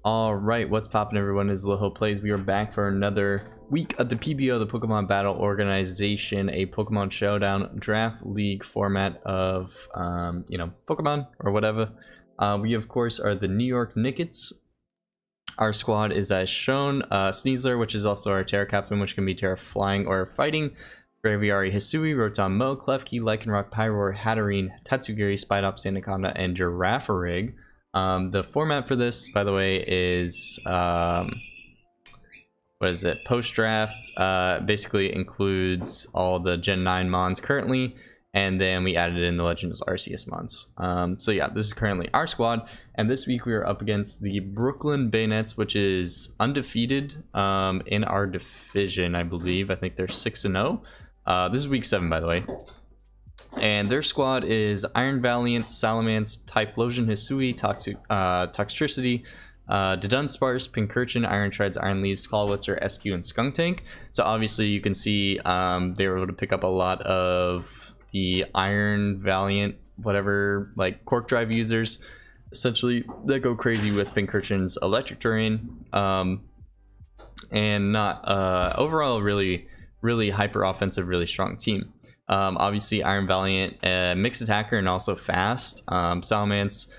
All right, what's poppin', everyone? Is Loho Plays. We are back for another week of the PBO, the Pokemon Battle Organization, a Pokemon Showdown draft league format of, Pokemon or whatever. We, of course, are the New York Nickets. Our squad is as shown: Sneasler, which is also our Terra Captain, which can be Terra Flying or Fighting; Braviary, Hisui, Rotom, Mo, Klefki, Lycanroc, Pyroar, Hatterene, Tatsugiri, Spidops, Anaconda, and Girafarig. The format for this, by the way, is post-draft. Basically includes all the Gen 9 mons currently, and then we added in the Legends Arceus mons. So yeah, this is currently our squad, and this week we are up against the Brooklyn Banettes, which is undefeated in our division, I believe. I think they're 6-0. This is week 7, by the way. And their squad is Iron Valiant, Salamence, Typhlosion, Hisui, Toxtricity, Dudunsparce, Pincurchin, Iron Treads, Iron Leaves, Clawitzer, SQ, and Skuntank. So obviously you can see they were able to pick up a lot of the Iron Valiant, whatever, like Cork Drive users, essentially, that go crazy with Pincurchin's Electric Terrain. And not overall really hyper offensive, really strong team. Obviously Iron Valiant, mixed attacker and also fast. Salamence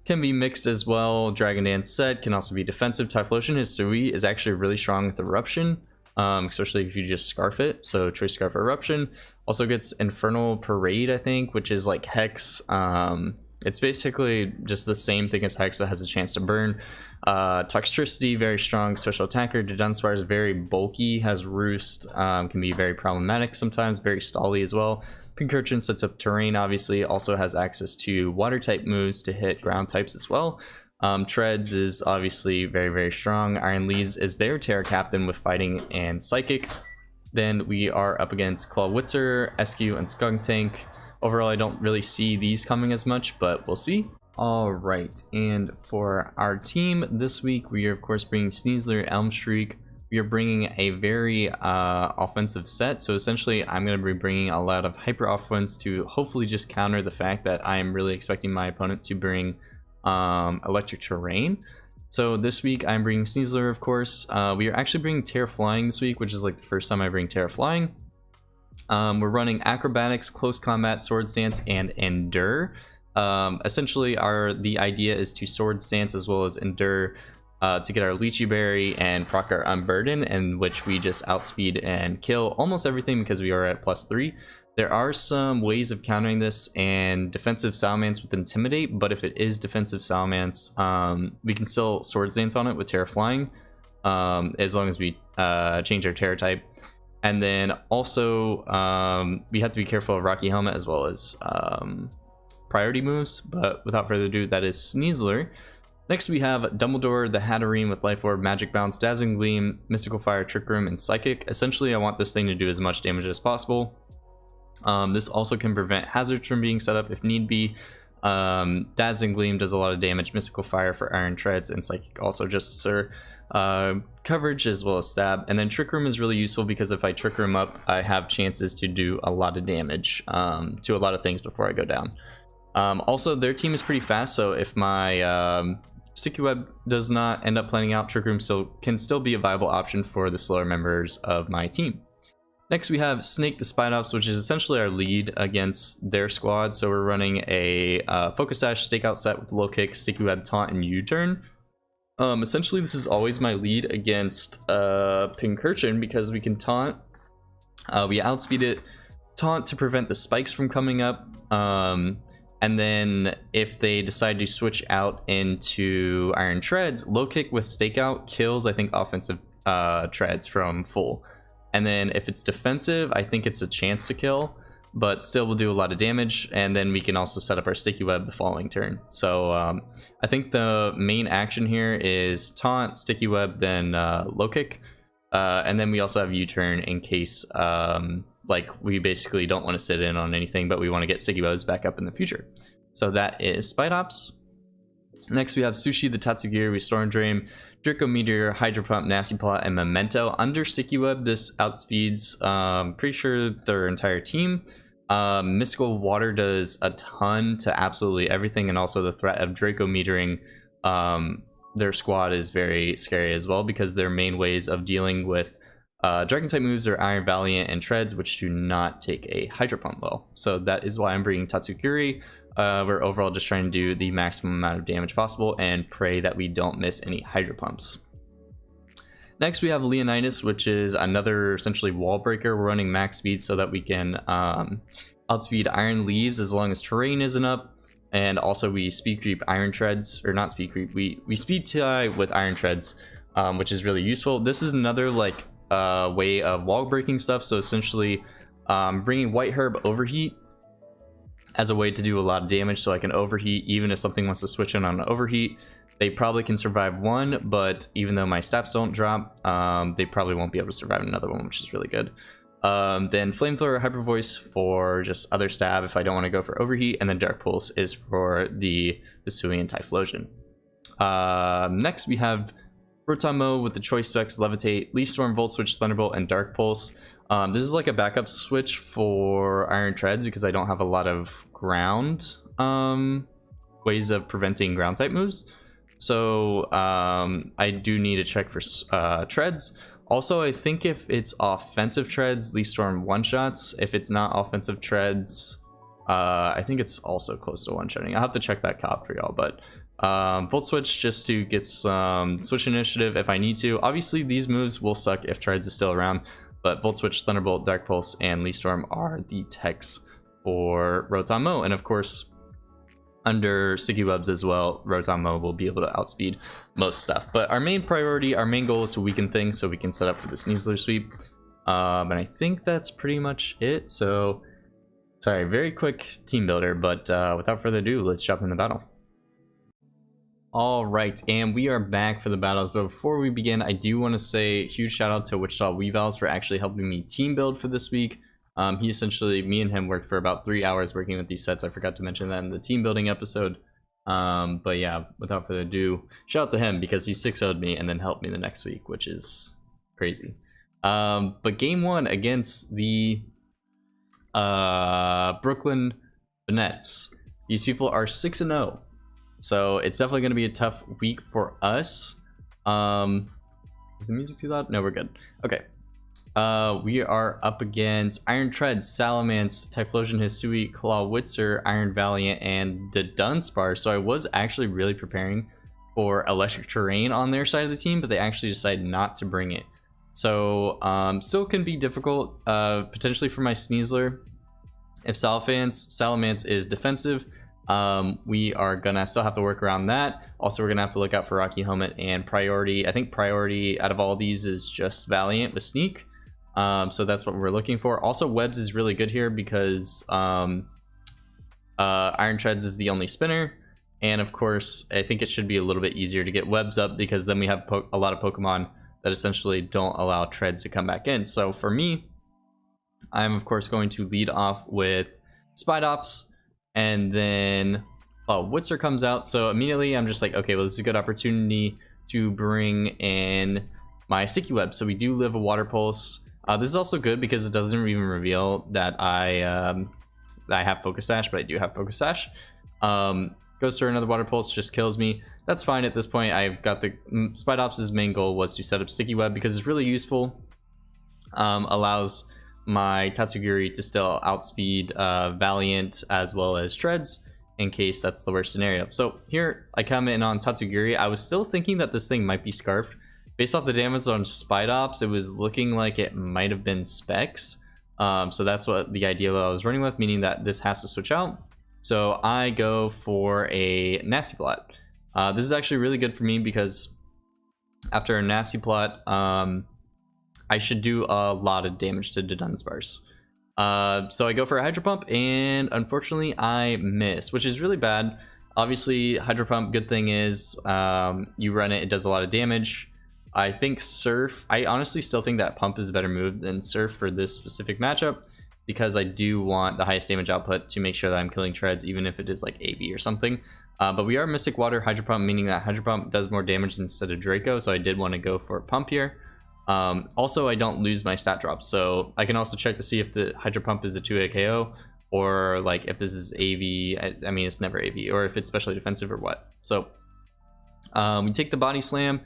can be mixed as well. Dragon Dance set can also be defensive. Typhlosion Hisui is actually really strong with Eruption, especially if you just Scarf it. So Choice Scarf Eruption. Also gets Infernal Parade, I think, which is like Hex. It's basically just the same thing as Hex, but has a chance to burn. Toxtricity, very strong special attacker. Dudunsparce is very bulky, has Roost, can be very problematic sometimes, very stally as well. Pincurchin sets up terrain, obviously, also has access to water type moves to hit ground types as well. Treads is obviously very strong. Iron Leaves is their Terra Captain with Fighting and Psychic. Then we are up against Clawitzer, SQ, and Skuntank. Overall, I don't really see these coming as much, but we'll see. Alright, and for our team this week, we are of course bringing Sneasler, Elmstreak. We are bringing a very offensive set, so essentially I'm going to be bringing a lot of hyper offense to hopefully just counter the fact that I am really expecting my opponent to bring Electric Terrain. So this week I'm bringing Sneasler, of course. We are actually bringing Terra Flying this week, which is like the first time I bring Terra Flying. We're running Acrobatics, Close Combat, Swords Dance, and Endure. Essentially the idea is to Swords Dance as well as Endure to get our Lychee Berry and proc our Unburden, in which we just outspeed and kill almost everything because we are at +3. There are some ways of countering this, and defensive Salamence with Intimidate, but if it is defensive Salamence, we can still Swords Dance on it with Terra Flying, as long as we change our Terra type. And then also we have to be careful of Rocky Helmet as well as priority moves, but without further ado, that is Sneasler. Next we have Dumbledore, the Hatterene with Life Orb, Magic Bounce, Dazzling Gleam, Mystical Fire, Trick Room, and Psychic. Essentially I want this thing to do as much damage as possible. This also can prevent hazards from being set up if need be. Dazzling Gleam does a lot of damage, Mystical Fire for Iron Treads, and Psychic also just for coverage as well as stab. And then Trick Room is really useful because if I Trick Room up, I have chances to do a lot of damage to a lot of things before I go down. Also, their team is pretty fast, so if my Sticky Web does not end up planning out, Trick Room can still be a viable option for the slower members of my team. Next we have Snake the Spidops, which is essentially our lead against their squad. So we're running a Focus Sash Stakeout set with Low Kick, Sticky Web, Taunt, and U-Turn. Essentially this is always my lead against Pincurchin because we can Taunt. We outspeed it, Taunt to prevent the spikes from coming up. And then if they decide to switch out into Iron Treads, Low Kick with Stakeout kills, I think, offensive Treads from full. And then if it's defensive, I think it's a chance to kill, but still will do a lot of damage. And then we can also set up our Sticky Web the following turn. So I think the main action here is Taunt, Sticky Web, then Low Kick. And then we also have U-Turn in case like we basically don't want to sit in on anything, but we want to get Sticky Webs back up in the future. So that is Spidops. Next we have Sushi the Tatsugiri, we Storm Drain, Draco Meteor, Hydro Pump, Nasty Plot, and Memento. Under Sticky Web, this outspeeds pretty sure their entire team. Mystical Water does a ton to absolutely everything, and also the threat of Draco Metering their squad is very scary as well, because their main ways of dealing with dragon type moves are Iron Valiant and Treads, which do not take a Hydro Pump well. So that is why I'm bringing Tatsugiri. We're overall just trying to do the maximum amount of damage possible and pray that we don't miss any Hydro Pumps. Next we have Leonidas, which is another essentially wall breaker. We're running max speed so that we can outspeed Iron Leaves as long as terrain isn't up, and also we speed creep Iron Treads, or not speed creep, we speed TI with Iron Treads, which is really useful. This is another like way of wall breaking stuff, so essentially bringing White Herb Overheat as a way to do a lot of damage, so I can overheat even if something wants to switch in on an overheat. They probably can survive one, but even though my stats don't drop, they probably won't be able to survive another one, which is really good. Then Flamethrower Hyper Voice for just other stab if I don't want to go for overheat, and then Dark Pulse is for the Vesuvian Typhlosion. Next we have Rotom Mo with the choice specs Levitate, Leaf Storm, Volt Switch, Thunderbolt, and Dark Pulse. This is like a backup switch for Iron Treads because I don't have a lot of ground ways of preventing ground type moves. So I do need to check for Treads. Also, I think if it's offensive Treads, Leaf Storm one-shots. If it's not offensive Treads, I think it's also close to one-shotting. I'll have to check that cop for y'all, but Volt Switch just to get some switch initiative if I need to. Obviously, these moves will suck if Treads is still around, but Volt Switch, Thunderbolt, Dark Pulse, and Leaf Storm are the techs for Rotom Mo. And of course, under Sticky Webs as well, Rotom Mo will be able to outspeed most stuff. But our main priority, our main goal is to weaken things so we can set up for the Sneasler sweep. And I think that's pretty much it. So, sorry, very quick team builder, but without further ado, let's jump in the battle. All right, and we are back for the battles, but before we begin, I do want to say a huge shout out to Wichita Weaviles for actually helping me team build for this week. He essentially, me and him worked for about 3 hours working with these sets. I forgot to mention that in the team building episode. But yeah, without further ado, shout out to him because he 6-0'd me and then helped me the next week, which is crazy. But game one against the Brooklyn Banettes. These people are 6-0. So it's definitely going to be a tough week for us. Is the music too loud? No, we're good. Okay. We are up against Iron Treads, Salamence, Typhlosion, Hisui, Claw, Witzer, Iron Valiant, and the Dunsparce. So I was actually really preparing for electric terrain on their side of the team, but they actually decided not to bring it. So still can be difficult potentially for my Sneasler. If Salamence is defensive, we are gonna still have to work around that. Also, we're gonna have to look out for Rocky Helmet and Priority. I think Priority out of all these is just Valiant with Sneak. So that's what we're looking for. Also, Webs is really good here because Iron Treads is the only spinner, and of course I think it should be a little bit easier to get Webs up because then we have a lot of Pokemon that essentially don't allow Treads to come back in. So for me, I'm of course going to lead off with SPIDOPS, and then Witzer comes out. So immediately I'm just like, okay, well, this is a good opportunity to bring in my Sticky Web. So we do live a Water Pulse. This is also good because it doesn't even reveal that I have Focus Sash, but I do have Focus Sash. Goes through another Water Pulse, just kills me. That's fine at this point. I've got the SPIDOPS' main goal was to set up Sticky Web because it's really useful. Allows my Tatsugiri to still outspeed Valiant as well as Treads in case that's the worst scenario. So here I come in on Tatsugiri. I was still thinking that this thing might be Scarfed. Based off the damage on SPIDOPS, it was looking like it might have been Specs. So that's what the idea I was running with, meaning that this has to switch out. So I go for a Nasty Plot. This is actually really good for me because after a Nasty Plot, I should do a lot of damage to the Dunsparce. So I go for a Hydro Pump, and unfortunately I miss, which is really bad. Obviously, Hydro Pump, good thing is you run it, it does a lot of damage. I think Surf, I honestly still think that Pump is a better move than Surf for this specific matchup because I do want the highest damage output to make sure that I'm killing Treads, even if it is like AV or something. But we are Mystic Water Hydro Pump, meaning that Hydro Pump does more damage instead of Draco, so I did want to go for Pump here. Also, I don't lose my stat drops, so I can also check to see if the Hydro Pump is a 2-hit KO, or like if this is AV, I mean it's never AV, or if it's specially defensive or what. So We take the body slam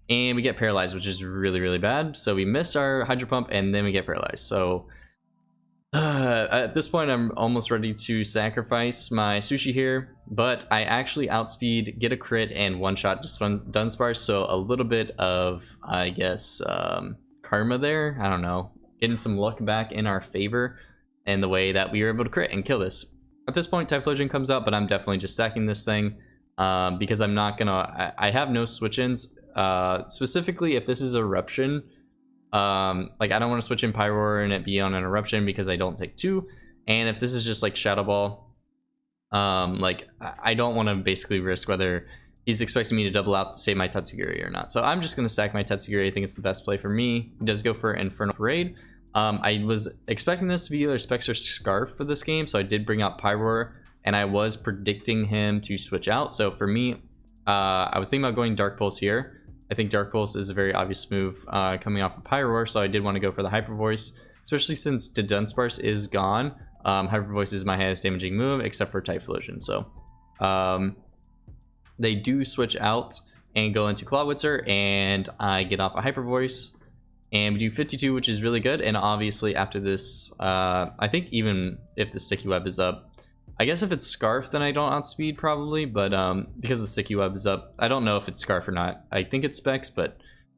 and we get paralyzed, which is really, really bad. So we miss our hydro pump and then we get paralyzed. So at this point, I'm almost ready to sacrifice my sushi here, but I actually outspeed, get a crit, and one-shot just Dunsparce. So a little bit of, I guess, karma there. I don't know, getting some luck back in our favor and the way that we were able to crit and kill this. At this point, Typhlosion comes out, but I'm definitely just sacking this thing because I'm not gonna. I have no switch-ins. Specifically, if this is Eruption. Like I don't want to switch in Pyroar and it be on an Eruption because I don't take 2, and if this is just like Shadow Ball, like I don't want to basically risk whether he's expecting me to double out to save my Tatsugiri or not. So I'm just gonna sack my Tatsugiri. I think it's the best play for me. He does go for Infernal Parade. I was expecting this to be either Specs or Scarf for this game, so I did bring out Pyroar, and I was predicting him to switch out. So for me, I was thinking about going Dark Pulse here. I think Dark Pulse is a very obvious move coming off of Pyroar, so I did want to go for the Hyper Voice, especially since the Dunsparce is gone. Hyper Voice is my highest damaging move, except for Typhlosion. So they do switch out and go into Clawwitzer, and I get off a Hyper Voice, and we do 52, which is really good. And obviously after this, I think even if the Sticky Web is up, I guess if it's Scarf, then I don't outspeed probably, but because the Sticky Web is up, I don't know if it's Scarf or not. I think it's Specs, but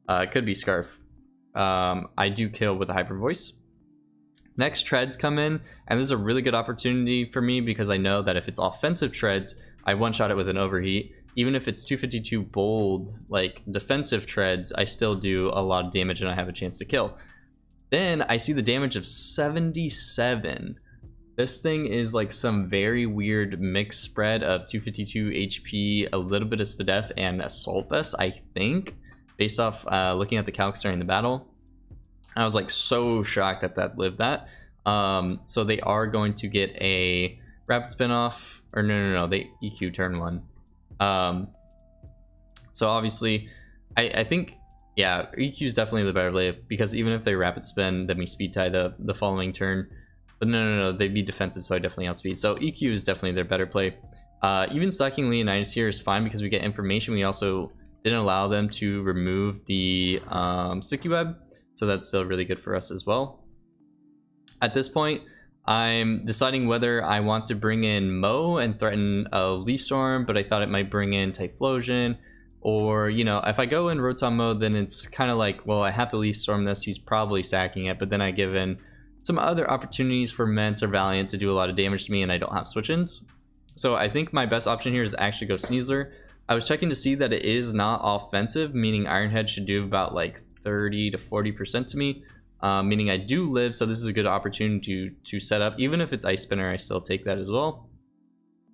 it could be Scarf. I do kill with a Hyper Voice. Next, Treads come in, and this is a really good opportunity for me because I know that if it's offensive Treads, I one-shot it with an Overheat. Even if it's 252 bold, like defensive Treads, I still do a lot of damage and I have a chance to kill. Then I see the damage of 77. This thing is like some very weird mixed spread of 252 HP, a little bit of SPIDOPS, and Assault Vest, I think, based off looking at the calcs during the battle. I was like so shocked that that lived that. So they are going to get a Rapid Spin off, or no, they EQ turn 1. So obviously, I think, yeah, EQ is definitely the better play because even if they Rapid Spin, then we Speed Tie the following turn. But no, they'd be defensive, so I definitely outspeed. So EQ is definitely their better play. Even stacking Leonidas here is fine because we get information. We also didn't allow them to remove the Sticky Web, so that's still really good for us as well. At this point, I'm deciding whether I want to bring in Mo and threaten a Leaf Storm, but I thought it might bring in Typhlosion. Or, you know, if I go in Rotom mode, then it's kind of like, well, I have to Leaf Storm this. He's probably sacking it, but then I give in some other opportunities for Mence or Valiant to do a lot of damage to me, and I don't have switch-ins. So I think my best option here is actually go Sneasler. I was checking to see that it is not offensive, meaning Iron Head should do about like 30 to 40% to me, meaning I do live, so this is a good opportunity to set up. Even if it's Ice Spinner, I still take that as well.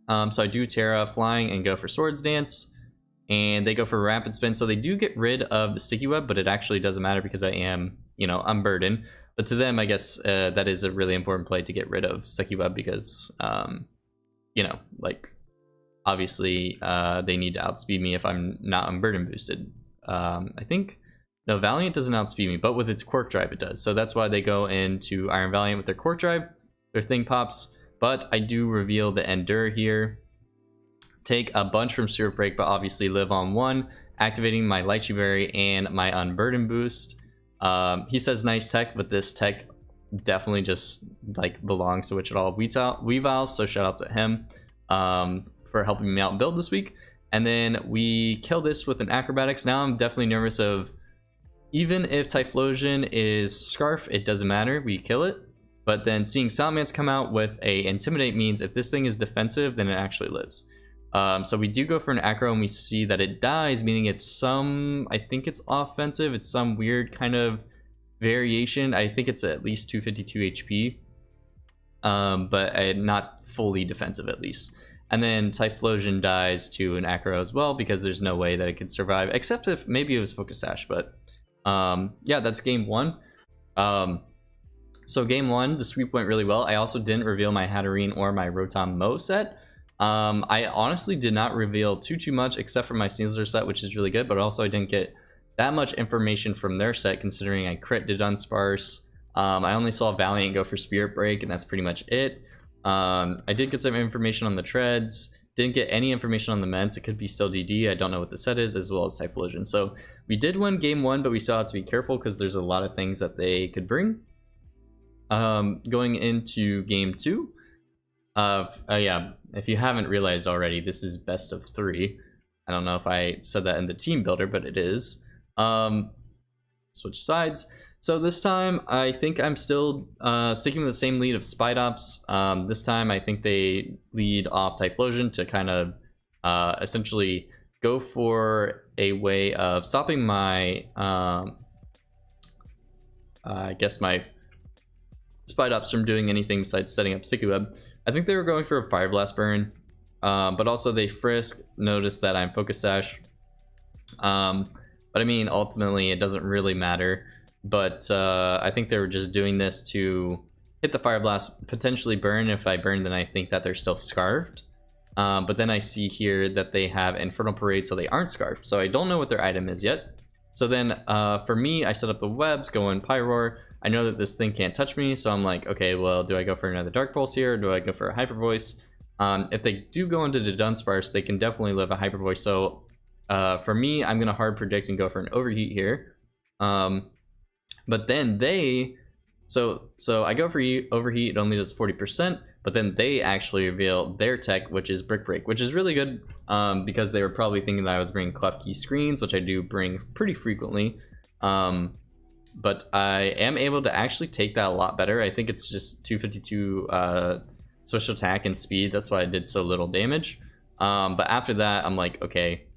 So I do Terra Flying and go for Swords Dance, and they go for Rapid Spin. So they do get rid of the Sticky Web, but it actually doesn't matter because I am, you know, unburdened. But to them, I guess that is a really important play to get rid of Sticky Web because, you know, like, obviously they need to outspeed me if I'm not unburden boosted. I think, no, Valiant doesn't outspeed me, but with its Quark Drive it does. So that's why they go into Iron Valiant with their Quark Drive. Their thing pops, but I do reveal the Endure here. Take a bunch from Spirit Break, but obviously live on 1, activating my Lychee Berry and my Unburden boost. He says nice tech, but this tech definitely just like belongs to Wichita Weaviles, so shout out to him for helping me out and build this week. And then we kill this with an Acrobatics. Now I'm definitely nervous of, even if Typhlosion is Scarf, it doesn't matter, we kill it. But then seeing Salamence come out with a Intimidate means if this thing is defensive, then it actually lives. So we do go for an Acro and we see that it dies, meaning it's some, I think it's offensive, it's some weird kind of variation. I think it's at least 252 HP, but not fully defensive at least. And then Typhlosion dies to an Acro as well because there's no way that it could survive, except if maybe it was Focus Sash, but yeah, that's game 1. So game 1, the sweep went really well. I also didn't reveal my Hatterene or my Rotom Mo set. I honestly did not reveal too much except for my Sneasler set, which is really good, but also I didn't get that much information from their set considering I crit to Dunsparce. I only saw Valiant go for Spirit Break, and that's pretty much it. I did get some information on the Treads, didn't get any information on the ments. It could be still DD. I don't know what the set is, as well as Typhlosion. So we did win game 1, but we still have to be careful because there's a lot of things that they could bring. Going into game 2. Yeah, if you haven't realized already, this is best of 3. I don't know if I said that in the team builder, but it is. Switch sides. So this time, I think I'm still sticking with the same lead of SPIDOPS. This time, I think they lead off Typhlosion to kind of essentially go for a way of stopping my, I guess my SPIDOPS from doing anything besides setting up Sticky Web. I think they were going for a Fire Blast burn, but also they frisk, notice that I'm Focus Sash. But I mean, ultimately, it doesn't really matter. But I think they were just doing this to hit the Fire Blast, potentially burn. If I burn, then I think that they're still Scarfed. But then I see here that they have Infernal Parade, so they aren't Scarfed. So I don't know what their item is yet. So then for me, I set up the webs, go in Pyroar. I know that this thing can't touch me, so I'm like, okay, well, do I go for another Dark Pulse here, or do I go for a Hyper Voice? If they do go into the Dunsparce, they can definitely live a Hyper Voice. So for me, I'm gonna hard predict and go for an Overheat here. But then they, so I go for Overheat, it only does 40%, but then they actually reveal their tech, which is Brick Break, which is really good because they were probably thinking that I was bringing Cleft Key Screens, which I do bring pretty frequently. But I am able to actually take that a lot better. I think it's just 252 special attack and speed. That's why I did so little damage. But after that, I'm like, okay,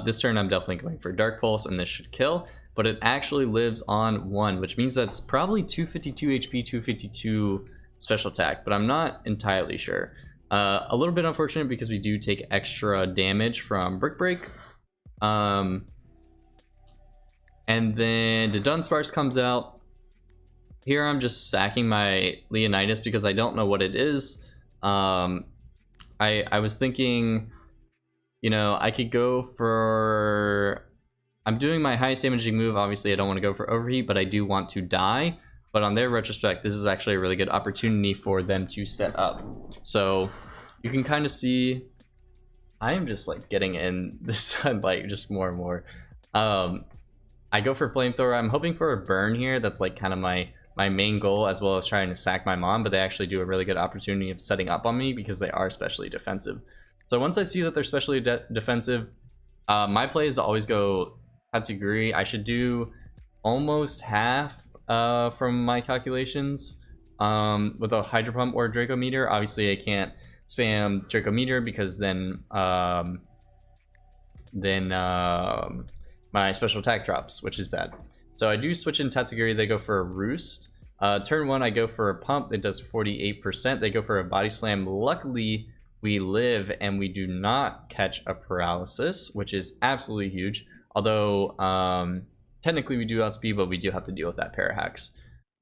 this turn I'm definitely going for Dark Pulse, and this should kill. But it actually lives on 1, which means that's probably 252 HP, 252 special attack, but I'm not entirely sure. A little bit unfortunate because we do take extra damage from Brick Break. And then the Dunsparce comes out. Here I'm just sacking my Leonidas because I don't know what it is. I was thinking, you know, I could go for... I'm doing my highest damaging move. Obviously, I don't want to go for Overheat, but I do want to die. But on their retrospect, this is actually a really good opportunity for them to set up. So you can kind of see, I am just like getting in the sunlight just more and more. I go for Flamethrower. I'm hoping for a burn here. That's like kind of my main goal, as well as trying to sack my mom. But they actually do a really good opportunity of setting up on me because they are specially defensive. So once I see that they're specially defensive, my play is to always go Tatsugiri. I should do almost half from my calculations with a Hydro Pump or a Draco Meteor. Obviously, I can't spam Draco Meteor because then my special attack drops, which is bad. So I do switch in Tatsugiri. They go for a Roost. Turn 1, I go for a Pump. It does 48%. They go for a Body Slam. Luckily, we live and we do not catch a Paralysis, which is absolutely huge. Although technically we do outspeed, but we do have to deal with that Parahax.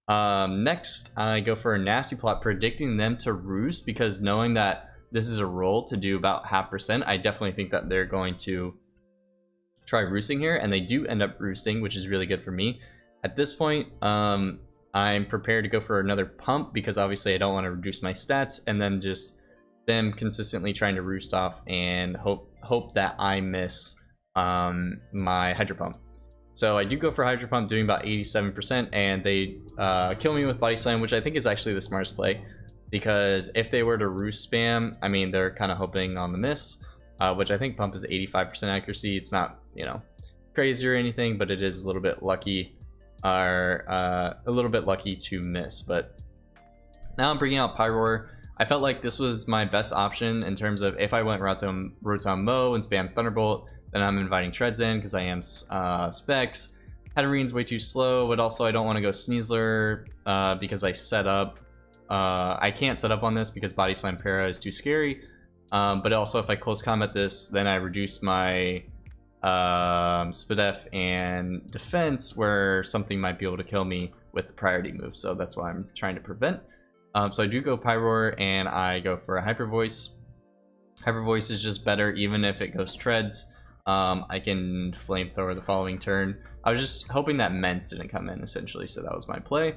Next, I go for a Nasty Plot, predicting them to Roost, because knowing that this is a roll to do about 0.5%, I definitely think that they're going to try roosting here, and they do end up roosting, which is really good for me. At this point, I'm prepared to go for another Pump, because obviously I don't want to reduce my stats, and then just them consistently trying to roost off and hope that I miss my Hydro Pump. So I do go for Hydro Pump, doing about 87%, and they kill me with Body Slam, which I think is actually the smartest play, because if they were to roost spam, I mean, they're kind of hoping on the miss, which I think Pump is 85% accuracy. It's not, you know, crazy or anything, but it is a little bit lucky, or a little bit lucky to miss. But now I'm bringing out Pyroar. I felt like this was my best option in terms of if I went Rotom Mow and spam Thunderbolt, then I'm inviting Treads in because I am Specs. Hatterene's way too slow, but also I don't want to go Sneasler because I set up. I can't set up on this because Body Slam Para is too scary. But also if I close combat this, then I reduce my Spidef and defense, where something might be able to kill me with the priority move. So that's why I'm trying to prevent. So I do go Pyroar and I go for a Hyper Voice. Hyper Voice is just better even if it goes Treads. I can Flamethrower the following turn. I was just hoping that Ments didn't come in, essentially, so that was my play.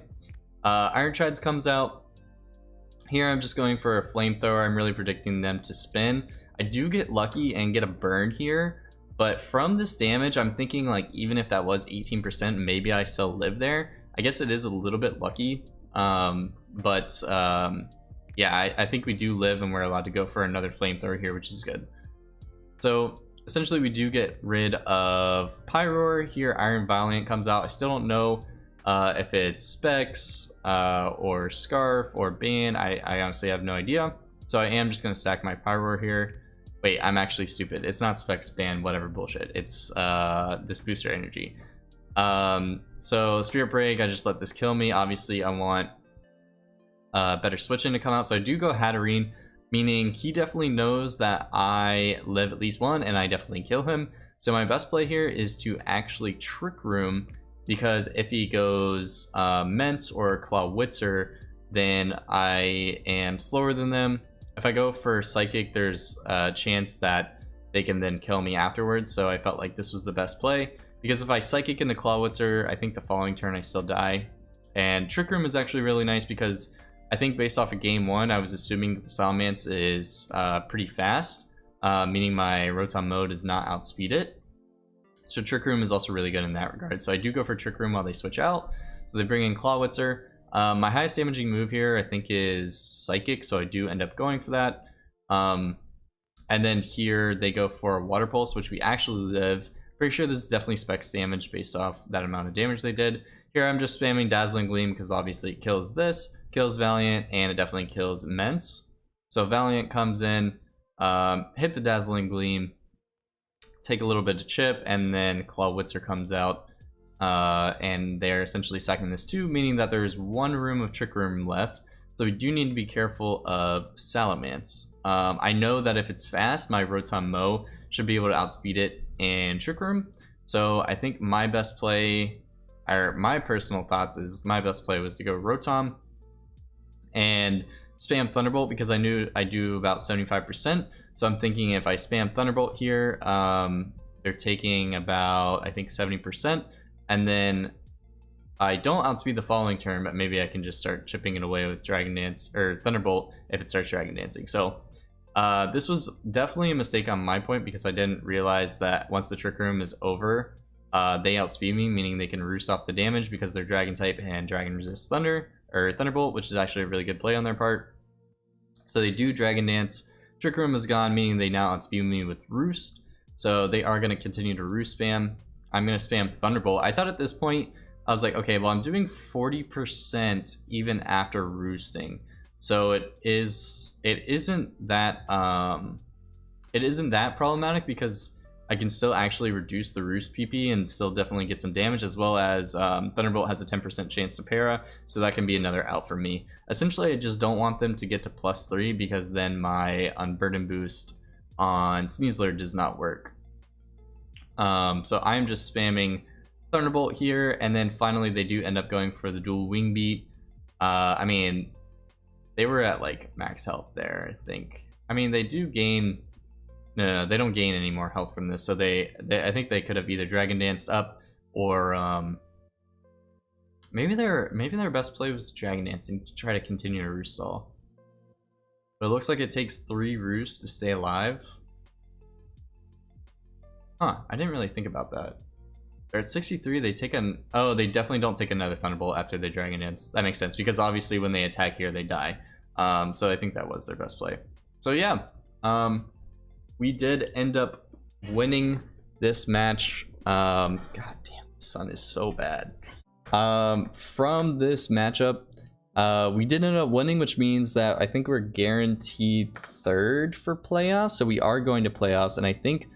Iron Treads comes out. Here I'm just going for a flamethrower. I'm really predicting them to spin. I do get lucky and get a burn here, but from this damage, I'm thinking like even if that was 18%, maybe I still live there. I guess it is a little bit lucky, yeah, I think we do live and we're allowed to go for another flamethrower here, which is good. So essentially we do get rid of Pyroar. Here Iron Valiant comes out. I still don't know if it's Specs or Scarf or Ban. I honestly have no idea. So I am just going to sack my Pyroar here. Wait, I'm actually stupid. It's not Specs, Ban, whatever bullshit. It's this booster energy. So Spirit Break, I just let this kill me. Obviously I want better switching to come out, so I do go Hatterene, meaning he definitely knows that I live at least one and I definitely kill him. So my best play here is to actually Trick Room, because if he goes Mence or Clawitzer, then I am slower than them. If I go for Psychic, there's a chance that they can then kill me afterwards, so I felt like this was the best play, because if I Psychic into Clawitzer, I think the following turn I still die. And Trick Room is actually really nice because I think based off of game one, I was assuming that the Salamence is pretty fast, meaning my Rotom mode does not outspeed it. So Trick Room is also really good in that regard. So I do go for Trick Room while they switch out. So they bring in Clawitzer. My highest damaging move here, I think, is Psychic, so I do end up going for that. And then here they go for Water Pulse, which we actually live. Pretty sure this is definitely Specs damage based off that amount of damage they did. Here I'm just spamming Dazzling Gleam because obviously it kills this, kills Valiant, and it definitely kills Mence. So Valiant comes in, hit the Dazzling Gleam, take a little bit of chip, and then Clawitzer comes out, and they're essentially sacking this too, meaning that there's one room of Trick Room left. So we do need to be careful of Salamence. I know that if it's fast, my Rotom Mo should be able to outspeed it in Trick Room. So I think my best play, or my personal thoughts, is my best play was to go Rotom and spam Thunderbolt, because I knew I do about 75%. So I'm thinking if I spam Thunderbolt here, they're taking about, I think, 70%. And then I don't outspeed the following turn, but maybe I can just start chipping it away with Dragon Dance or Thunderbolt if it starts Dragon Dancing. So this was definitely a mistake on my point, because I didn't realize that once the Trick Room is over, they outspeed me, meaning they can roost off the damage because they're Dragon type and Dragon resist Thunder or Thunderbolt, which is actually a really good play on their part. So they do Dragon Dance. Trick Room is gone, meaning they now outspeed me with Roost. So they are going to continue to Roost spam. I'm going to spam Thunderbolt. I thought at this point, I was like, okay, well, I'm doing 40% even after roosting. So it isn't that problematic, because I can still actually reduce the roost PP and still definitely get some damage, as well as Thunderbolt has a 10% chance to para, so that can be another out for me. Essentially, I just don't want them to get to +3, because then my Unburden boost on Sneasler does not work. So I'm just spamming Thunderbolt here, and then finally they do end up going for the dual Wing Beat. I mean, they were at like max health there, I think. I mean, they do gain... No, they don't gain any more health from this. So I think they could have either Dragon Danced up, or maybe their best play was Dragon Dancing to try to continue to roost stall. But it looks like it takes 3 roosts to stay alive. Huh, I didn't really think about that. They're at 63, they take an... Oh, they definitely don't take another Thunderbolt after they Dragon Dance. That makes sense, because obviously when they attack here, they die. So I think that was their best play. So yeah, we did end up winning this match. God damn, the sun is so bad. From this matchup, we did end up winning, which means that I think we're guaranteed 3rd for playoffs. So we are going to playoffs, and I think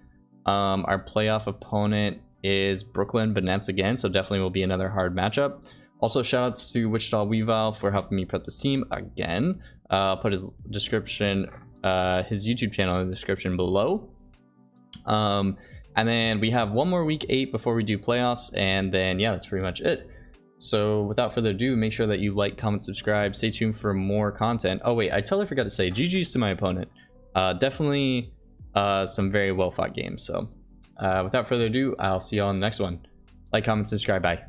our playoff opponent is Brooklyn Banettes again, so definitely will be another hard matchup. Also, shoutouts to Wichita Weavile for helping me prep this team again. I'll put his description, his YouTube channel in the description below. And then we have one more week 8 before we do playoffs, and then yeah, that's pretty much it. So without further ado, make sure that you like, comment, subscribe, stay tuned for more content. Oh wait, I totally forgot to say GG's to my opponent. Definitely some very well fought games. So without further ado, I'll see you all in the next one. Like, comment, subscribe, bye.